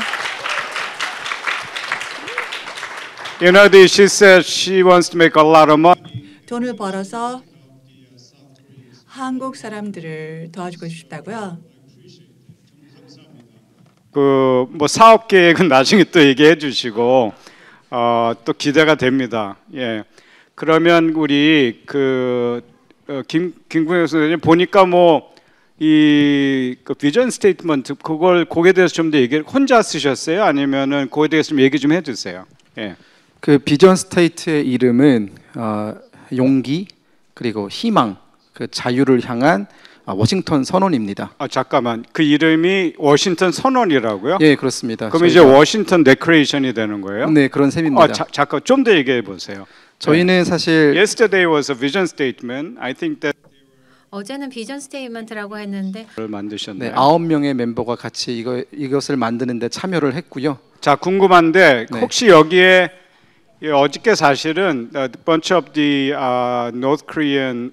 You know, she said she wants to make a lot of money. 돈을 벌어서 한국 사람들을 도와주고 싶다고요. 그 뭐 사업 계획은 나중에 또 얘기해 주시고 또 기대가 됩니다. 예. 그러면 우리 김궁혁 선생님 보니까 뭐 이 비전 스테이트먼트 거기에 대해서 좀 더 얘기를 혼자 쓰셨어요? 아니면은 거기에 대해서 좀 얘기 좀 해주세요. 예. 그 비전 스테이트의 이름은 용기 그리고 희망, 그 자유를 향한 워싱턴 선언입니다. 아 잠깐만, 그 이름이 워싱턴 선언이라고요? 예, 그렇습니다. 그럼 이제 워싱턴 데크레이션이 되는 거예요? 네, 그런 셈입니다. 잠깐 좀 더 얘기해 보세요. 저희는 사실 Yesterday was a vision statement. I think that 어제는 비전 스테이트먼트라고 했는데 를 만드셨네요. 네, 9명의 멤버가 같이 이것을 만드는데 참여를 했고요. 자 궁금한데 네. 혹시 여기에 어저께 사실은 a bunch of the North Korean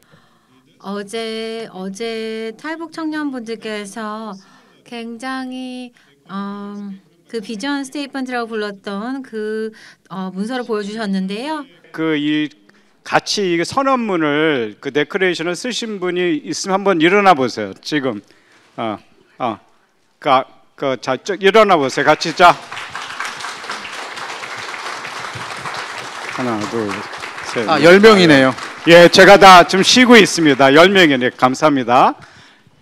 어제 탈북 청년분들께서 굉장히 그 비전 스테이트먼트라고 불렀던 그 문서를 보여주셨는데요. 이 같이 이 선언문을 그 데크레이션을 쓰신 분이 있으면 한번 일어나 보세요. 지금 자 일어나 보세요. 같이 자 하나 둘 셋. 10명이네요. 예, 제가 다 좀 쉬고 있습니다. 10명이네. 감사합니다.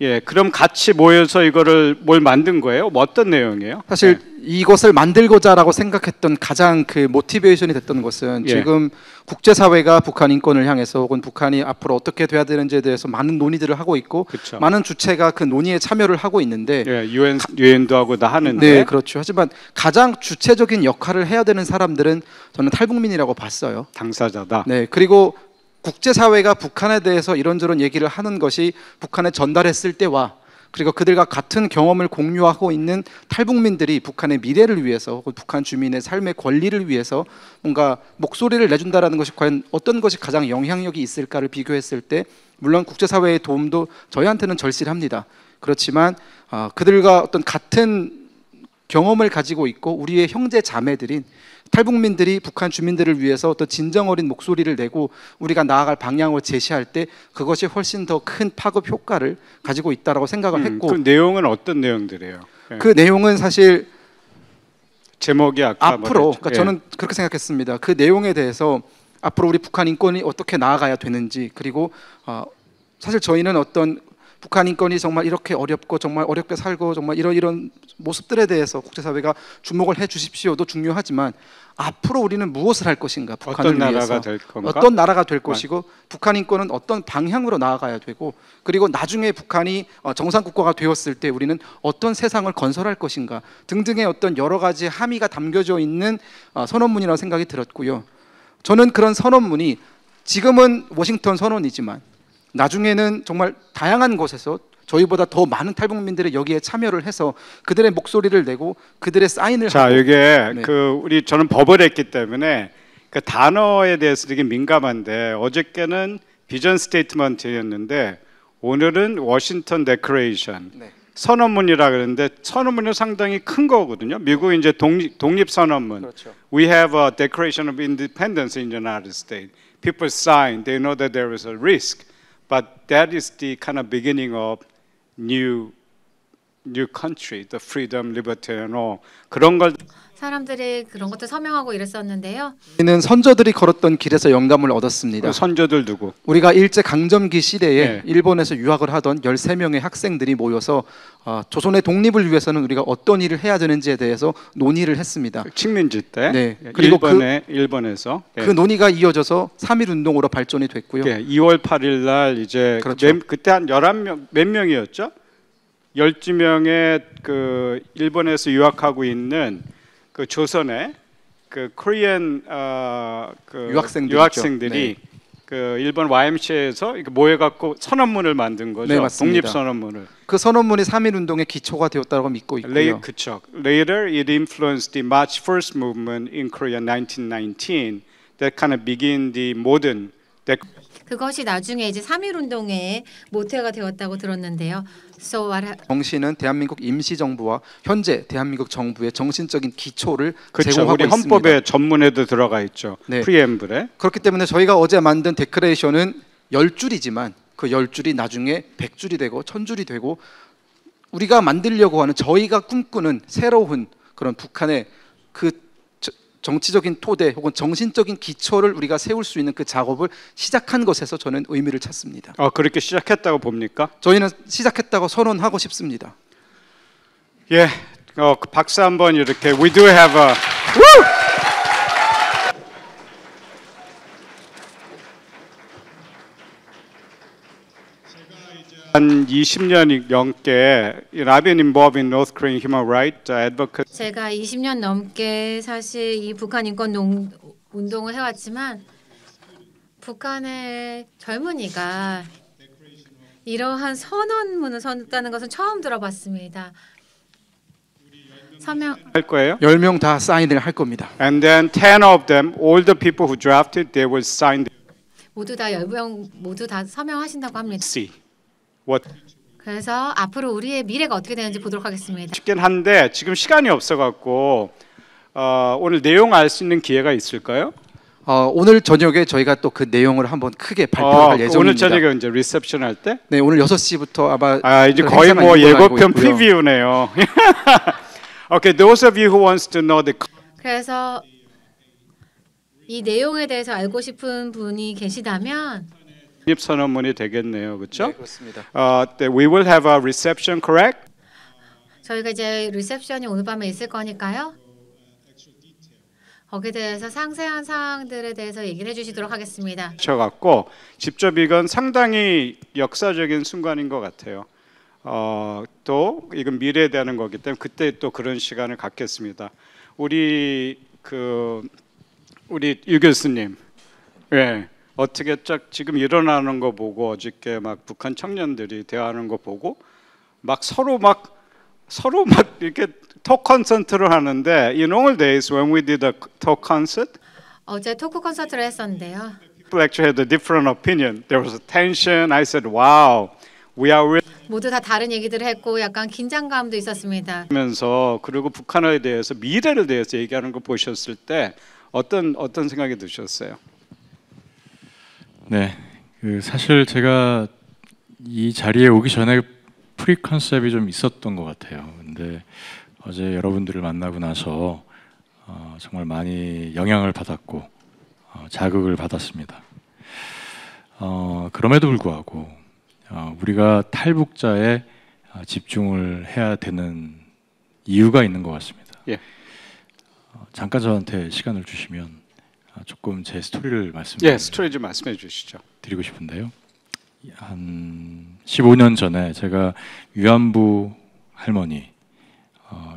예, 그럼 같이 모여서 이거를 뭘 만든 거예요? 뭐 어떤 내용이에요? 사실 이것을 만들고자라고 생각했던 가장 그 모티베이션이 됐던 것은 예. 지금 국제사회가 북한 인권을 향해서 혹은 북한이 앞으로 어떻게 돼야 되는지에 대해서 많은 논의들을 하고 있고 그쵸. 많은 주체가 그 논의에 참여를 하고 있는데 예, 유엔도 하고 다 하는데 네, 그렇죠. 하지만 가장 주체적인 역할을 해야 되는 사람들은 저는 탈북민이라고 봤어요. 당사자다. 네, 그리고 국제사회가 북한에 대해서 이런저런 얘기를 하는 것이 북한에 전달했을 때와 그리고 그들과 같은 경험을 공유하고 있는 탈북민들이 북한의 미래를 위해서 혹은 북한 주민의 삶의 권리를 위해서 뭔가 목소리를 내준다라는 것이 과연 어떤 것이 가장 영향력이 있을까를 비교했을 때 물론 국제사회의 도움도 저희한테는 절실합니다. 그렇지만 그들과 어떤 같은 경험을 가지고 있고 우리의 형제 자매들인 탈북민들이 북한 주민들을 위해서 어떤 진정 어린 목소리를 내고 우리가 나아갈 방향을 제시할 때 그것이 훨씬 더 큰 파급 효과를 가지고 있다라고 생각을 했고 그 내용은 어떤 내용들이에요? 그 내용은 사실 제목이 아까 앞으로 말했죠. 그러니까 저는 그렇게 생각했습니다. 그 내용에 대해서 앞으로 우리 북한 인권이 어떻게 나아가야 되는지 그리고 사실 저희는 어떤 북한 인권이 정말 이렇게 어렵고 정말 어렵게 살고 정말 이런 모습들에 대해서 국제사회가 주목을 해 주십시오도 중요하지만 앞으로 우리는 무엇을 할 것인가 북한을 어떤 위해서 나라가 될 건가? 어떤 나라가 될 것이고 북한 인권은 어떤 방향으로 나아가야 되고 그리고 나중에 북한이 정상 국가가 되었을 때 우리는 어떤 세상을 건설할 것인가 등등의 어떤 여러 가지 함의가 담겨져 있는 선언문이라고 생각이 들었고요. 저는 그런 선언문이 지금은 워싱턴 선언이지만 나중에는 정말 다양한 곳에서 저희보다 더 많은 탈북민들이 여기에 참여를 해서 그들의 목소리를 내고 그들의 사인을 자, 하고 이게 네. 저는 법을 했기 때문에 그 단어에 대해서 되게 민감한데 어저께는 비전 스테이트먼트였는데 오늘은 워싱턴 데크레이션 네. 선언문이라 그러는데 선언문은 상당히 큰 거거든요. 미국 이제 독립 선언문. 그렇죠. We have a Declaration of Independence in the United States. People sign. They know that there is a risk, but that is the kind of beginning of new country, the freedom, liberty, and all. 그런 걸 사람들이 그런 것도 서명하고 이랬었는데요. 우리는 선조들이 걸었던 길에서 영감을 얻었습니다. 선조들 누구? 우리가 일제 강점기 시대에 네. 일본에서 유학을 하던 13명의 학생들이 모여서 조선의 독립을 위해서는 우리가 어떤 일을 해야 되는지에 대해서 논의를 했습니다. 식민지 때. 네. 그리고 일본에서. 그 논의가 이어져서 3.1 운동으로 발전이 됐고요. 2월 8일 날 이제 그렇죠. 그때 한 11명 몇 명이었죠? 12명의 그 일본에서 유학하고 있는 그 조선의 그 코리안 그 유학생들이 네. 그 일본 YMCA에서 모여 갖고 선언문을 만든 거죠. 네, 맞습니다. 독립 선언문을. 그 선언문이 3.1 운동의 기초가 되었다고 믿고 있고요. 그쵸. Later it influenced the March First movement in Korea 1919 that kind of begin the modern 그것이 나중에 이제 3.1 운동의 모태가 되었다고 들었는데요. So what 정신은 대한민국 임시정부와 현재 대한민국 정부의 정신적인 기초를 그쵸. 제공하고 우리 있습니다. 헌법의 전문에도 들어가 있죠. 네. 프리엠블에. 그렇기 때문에 저희가 어제 만든 데크레이션은 10줄이지만 그 10줄이 나중에 100줄이 되고 1000줄이 되고 우리가 만들려고 하는 저희가 꿈꾸는 새로운 그런 북한의 그 정치적인 토대 혹은 정신적인 기초를 우리가 세울 수 있는 그 작업을 시작한 것에서 저는 의미를 찾습니다. 그렇게 시작했다고 봅니까? 저희는 시작했다고 선언하고 싶습니다. 예, 박수 한번 이렇게. We do have a. 한 20년이 넘게 I've been involved in North Korean human rights advocacy. 제가 20년 넘게 사실 이 북한 인권 운동을 해왔지만 북한의 젊은이가 이러한 선언문을 썼다는 것은 처음 들어봤습니다. 서명 할 거예요. 10명 다 사인을 할 겁니다. And then 10 of them, all the people who drafted, they will sign the 모두 다 10명 모두 다 서명하신다고 합니다. C. What? 그래서 앞으로 우리의 미래가 어떻게 되는지 보도록 하겠습니다. 쉽긴 한데 지금 시간이 없어갖고 오늘 내용 알 수 있는 기회가 있을까요? 오늘 저녁에 저희가 또 그 내용을 한번 크게 발표할 예정입니다. 오늘 저녁에 이제 리셉션 할 때? 네, 오늘 6시부터 아마 이제 그 거의 행사가 뭐 있는 걸로 알고 예고편 있고요. 프리뷰네요. Okay, those of you who wants to know the 그래서 이 내용에 대해서 알고 싶은 분이 계시다면 독립 선언문이 되겠네요, 그렇죠? 네, 그렇습니다. We will have a reception, correct? 저희가 이제 리셉션이 오늘 밤에 있을 거니까요. 거기에 대해서 상세한 사항들에 대해서 얘기를 해주시도록 하겠습니다. 갖고 직접 이건 상당히 역사적인 순간인 것 같아요. 또 이건 미래에 대한 거기 때문에 그때 또 그런 시간을 갖겠습니다. 우리 유 교수님, 예, 어떻게 지금 일어나는 거 보고 어저께 막 북한 청년들이 대화하는 거 보고 막 서로 이렇게 톡 콘서트를 하는데 in old days when we did a talk concert, 어제 토크 콘서트를 했었는데요. people actually had a different opinion. There was a tension. I said, "Wow, we are really." 모두 다 다른 얘기들을 했고 약간 긴장감도 있었습니다. 면서 그리고 북한에 대해서 미래를 대해서 얘기하는 거 보셨을 때 어떤 생각이 드셨어요? 네, 사실 제가 이 자리에 오기 전에 프리 컨셉이 좀 있었던 것 같아요. 근데 어제 여러분들을 만나고 나서 정말 많이 영향을 받았고 자극을 받았습니다. 그럼에도 불구하고 우리가 탈북자에 집중을 해야 되는 이유가 있는 것 같습니다. 예. 잠깐 저한테 시간을 주시면 조금 제 스토리를 예, 스토리 좀 말씀해 주시죠. 드리고 싶은데요. 한 15년 전에 제가 위안부 할머니,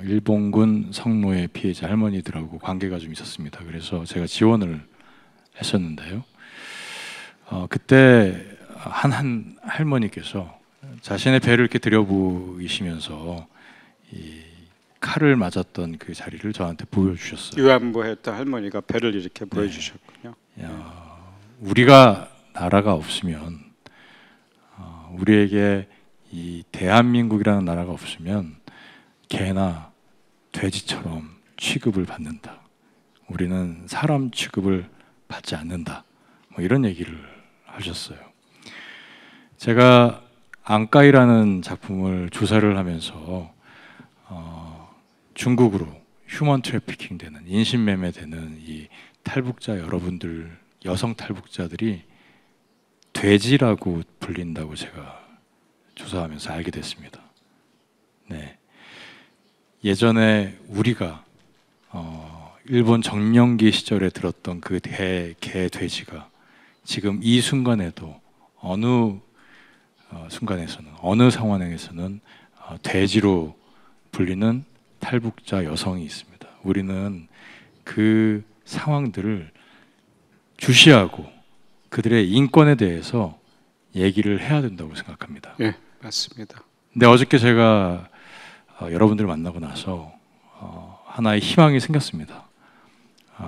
일본군 성노예 피해자 할머니들하고 관계가 좀 있었습니다. 그래서 제가 지원을 했었는데요. 그때 한 할머니께서 자신의 배를 이렇게 들여보이시면서 이 칼을 맞았던 그 자리를 저한테 보여주셨어요. 위안부 했던 할머니가 배를 이렇게 보여주셨군요. 우리가 나라가 없으면 우리에게 이 대한민국이라는 나라가 없으면 개나 돼지처럼 취급을 받는다. 우리는 사람 취급을 받지 않는다. 뭐 이런 얘기를 하셨어요. 제가 안가이라는 작품을 조사를 하면서 중국으로 휴먼 트래피킹 되는 인신매매 되는 이 탈북자 여러분들, 여성 탈북자들이 돼지라고 불린다고 제가 조사하면서 알게 됐습니다. 네. 예전에 우리가 일본 정령기 시절에 들었던 그 개 돼지가 지금 이 순간에도 어느 순간에서는 어느 상황에서는 돼지로 불리는 탈북자 여성이 있습니다. 우리는 그 상황들을 주시하고 그들의 인권에 대해서 얘기를 해야 된다고 생각합니다. 예, 맞습니다. 근데 어저께 제가 여러분들을 만나고 나서 하나의 희망이 생겼습니다.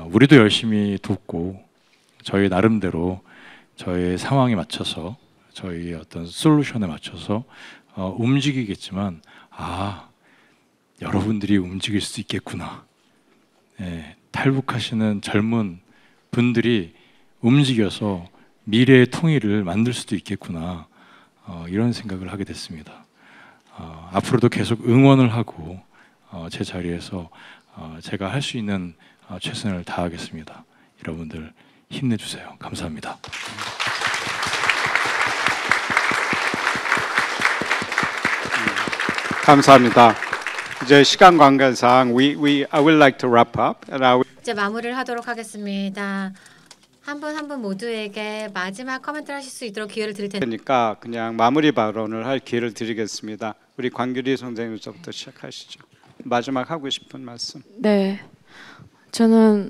우리도 열심히 돕고 저희 나름대로 저희 상황에 맞춰서 저희 어떤 솔루션에 맞춰서 움직이겠지만 여러분들이 움직일 수 있겠구나. 예, 탈북하시는 젊은 분들이 움직여서 미래의 통일을 만들 수도 있겠구나. 이런 생각을 하게 됐습니다. 앞으로도 계속 응원을 하고 제 자리에서 제가 할 수 있는 최선을 다하겠습니다. 여러분들 힘내주세요. 감사합니다. 감사합니다. 이제 시간 관계상 I would like to wrap up and I will... 이제 마무리를 하도록 하겠습니다. 한 분 한 분 모두에게 마지막 코멘트를 하실 수 있도록 기회를 드릴 텐데 그러니까 그냥 마무리 발언을 할 기회를 드리겠습니다. 우리 관규리 선생님부터 시작하시죠. 마지막 하고 싶은 말씀. 네, 저는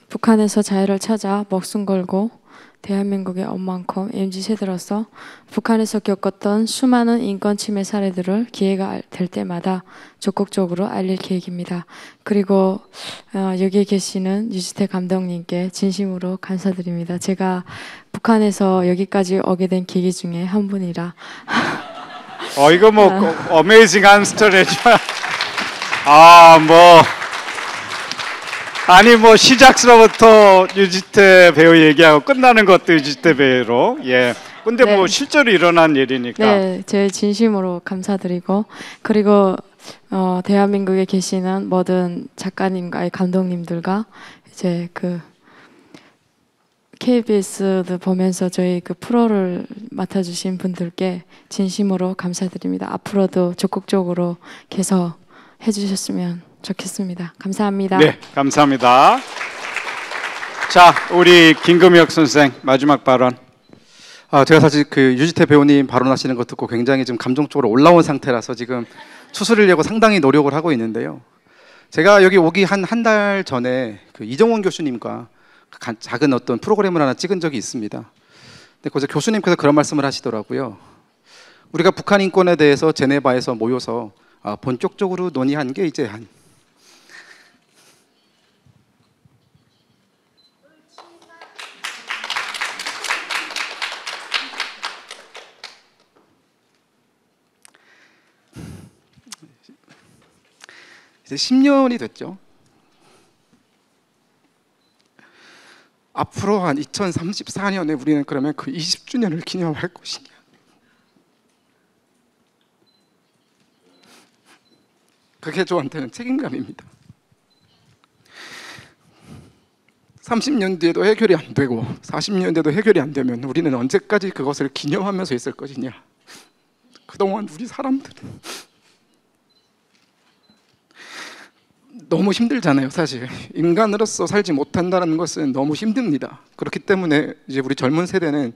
북한에서 자유를 찾아 목숨 걸고 대한민국의 엄만큼 MZ세대로서 북한에서 겪었던 수많은 인권 침해 사례들을 기회가 될 때마다 적극적으로 알릴 계획입니다. 그리고 여기에 계시는 유지태 감독님께 진심으로 감사드립니다. 제가 북한에서 여기까지 오게 된 계기 중에 한 분이라 이거 뭐 어메이징한 스토리지만 아니 뭐 시작서부터 유지태 배우 얘기하고 끝나는 것도 유지태 배우로 근데 뭐 실제로 일어난 일이니까 네, 제 진심으로 감사드리고 그리고 대한민국에 계시는 모든 작가님과 감독님들과 이제 그 KBS도 보면서 저희 그 프로를 맡아주신 분들께 진심으로 감사드립니다. 앞으로도 적극적으로 계속 해주셨으면 좋겠습니다. 감사합니다. 네, 감사합니다. 자, 우리 김금혁 선생 마지막 발언. 제가 사실 그 유지태 배우님 발언하시는 거 듣고 굉장히 지금 감정적으로 올라온 상태라서 지금 추스리려고 상당히 노력을 하고 있는데요. 제가 여기 오기 한 달 전에 그 이정원 교수님과 작은 어떤 프로그램을 하나 찍은 적이 있습니다. 근데 거기서 교수님께서 그런 말씀을 하시더라고요. 우리가 북한 인권에 대해서 제네바에서 모여서 본격적으로 논의한 게 이제 한 이제 10년이 됐죠. 앞으로 한 2034년에 우리는 그러면 그 20주년을 기념할 것이냐? 그게 저한테는 책임감입니다. 30년 뒤에도 해결이 안 되고 40년 뒤에도 해결이 안 되면 우리는 언제까지 그것을 기념하면서 있을 것이냐? 그동안 우리 사람들은 너무 힘들잖아요. 사실 인간으로서 살지 못한다는 것은 너무 힘듭니다. 그렇기 때문에 이제 우리 젊은 세대는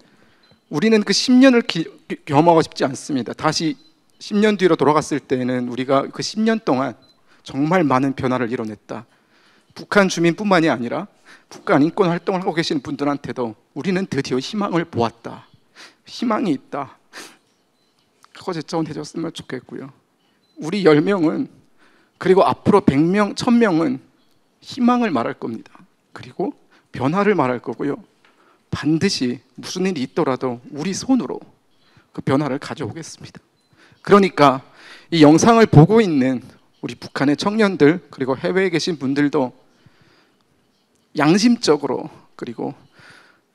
우리는 그 10년을 겸하고 싶지 않습니다. 다시 10년 뒤로 돌아갔을 때는 우리가 그 10년 동안 정말 많은 변화를 이뤄냈다. 북한 주민뿐만이 아니라 북한 인권 활동을 하고 계시는 분들한테도 우리는 드디어 희망을 보았다. 희망이 있다. 그거 제쳐내줬으면 좋겠고요. 우리 10명은 그리고 앞으로 100명, 1000명은 희망을 말할 겁니다. 그리고 변화를 말할 거고요. 반드시 무슨 일이 있더라도 우리 손으로 그 변화를 가져오겠습니다. 그러니까 이 영상을 보고 있는 우리 북한의 청년들 그리고 해외에 계신 분들도 양심적으로 그리고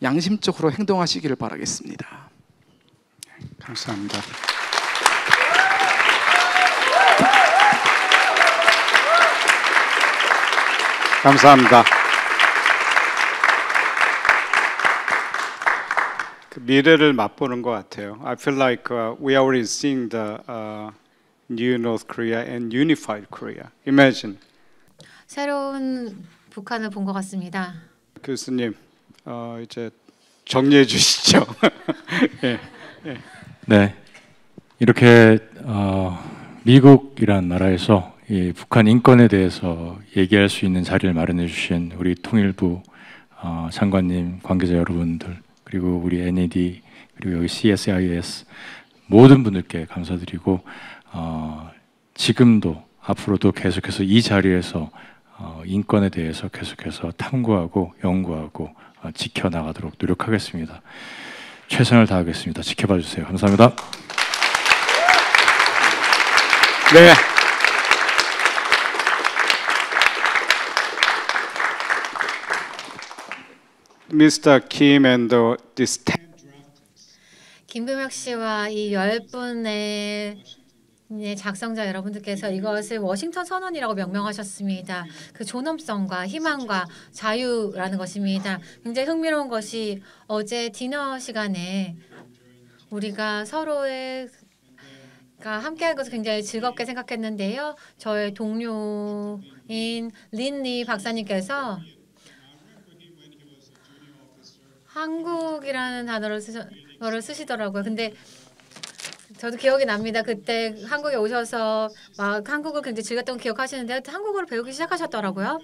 양심적으로 행동하시기를 바라겠습니다. 감사합니다. 감사합니다. 그 미래를 맛보는 것 같아요. I feel like we are already seeing the new North Korea and unified Korea. Imagine. 새로운 북한을 본 것 같습니다. 교수님, 이제 정리해 주시죠. 예, 예. 네, 이렇게 미국이란 나라에서 이 북한 인권에 대해서 얘기할 수 있는 자리를 마련해 주신 우리 통일부 장관님, 관계자 여러분들, 그리고 우리 NAD, 그리고 여기 CSIS 모든 분들께 감사드리고 지금도 앞으로도 계속해서 이 자리에서 인권에 대해서 계속해서 탐구하고 연구하고 지켜나가도록 노력하겠습니다. 최선을 다하겠습니다. 지켜봐 주세요. 감사합니다. 네. Mr. Kim and this 김금혁 씨와 이 10분의 작성자 여러분들께서 이것을 워싱턴 선언이라고 명명하셨습니다. 그 존엄성과 희망과 자유라는 것입니다. 굉장히 흥미로운 것이 어제 디너 시간에 우리가 서로의 함께한 것을 굉장히 즐겁게 생각했는데요. 저의 동료인 린리 박사님께서 한국이라는 단어를 쓰시더라고요. 근데 저도 기억이 납니다. 그때 한국에 오셔서 막 한국을 굉장히 즐겼던 거 기억하시는데 한국어를 배우기 시작하셨더라고요.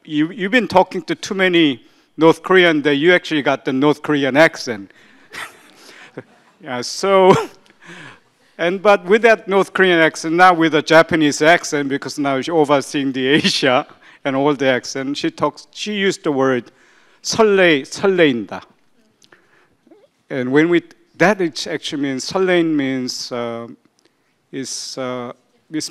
You've been talking to too many North Korean that you actually got the North Korean accent. Yeah, so but with that North Korean accent, now with a Japanese accent, because now she's overseeing the Asia and all the accent, she used the word 설레인다. And when that actually means 설레인 means is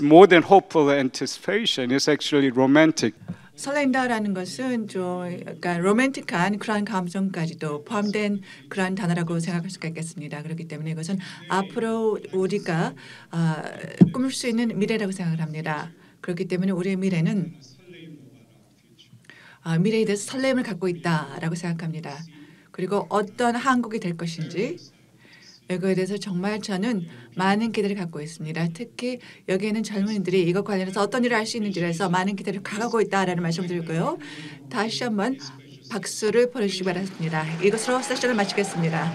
more than hopeful anticipation. It's actually romantic. 설렌다라는 것은 좀 약간 로맨틱한 그런 감정까지도 포함된 그런 단어라고 생각할 수가 있겠습니다. 그렇기 때문에 이것은 앞으로 우리가 꾸밀 수 있는 미래라고 생각을 합니다. 그렇기 때문에 우리의 미래는 미래에 대해서 설렘을 갖고 있다라고 생각합니다. 그리고 어떤 한국이 될 것인지 이거에 대해서 정말 저는 많은 기대를 갖고 있습니다. 특히 여기에는 젊은이들이 이것 관련해서 어떤 일을 할 수 있는지에 대해서 많은 기대를 가지고 있다라는 말씀을 드리고요. 다시 한번 박수를 보내주시기 바랍니다. 이것으로 세션을 마치겠습니다.